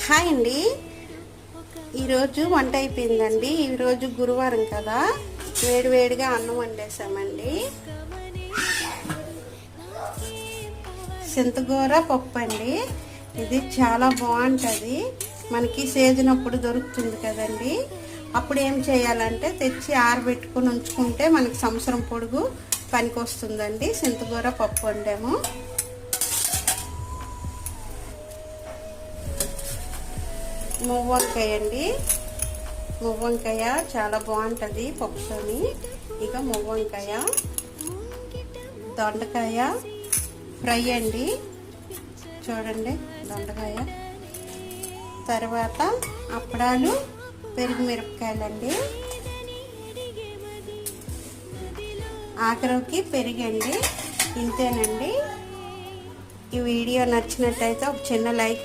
Hi అండి, ఈరోజు వంట అయిపోయిందండి. ఈరోజు గురువారం కదా, వేడివేడిగా అన్నం వండేసామండి. చింతకూర పప్పు అండి. ఇది చాలా బాగుంటుంది. మనకి సీజన్ అప్పుడు దొరుకుతుంది కదండి. అప్పుడు ఏం చేయాలంటే తెచ్చి ఆరబెట్టుకుని ఉంచుకుంటే మనకి సంవత్సరం పొడుగు పనికి వస్తుందండి. చింతకూర పప్పు వండాము. మువ్వంకాయ అండి. మువ్వంకాయ చాలా బాగుంటుంది పప్పుతోని. ఇక మువ్వంకాయ, దొండకాయ ఫ్రై అండి. చూడండి దొండకాయ. తర్వాత అప్పడాలు, పెరుగు మిరపకాయలండి. ఆఖరికి పెరిగండి. ఇంతేనండి. ఈ వీడియో నచ్చినట్టయితే ఒక చిన్న లైక్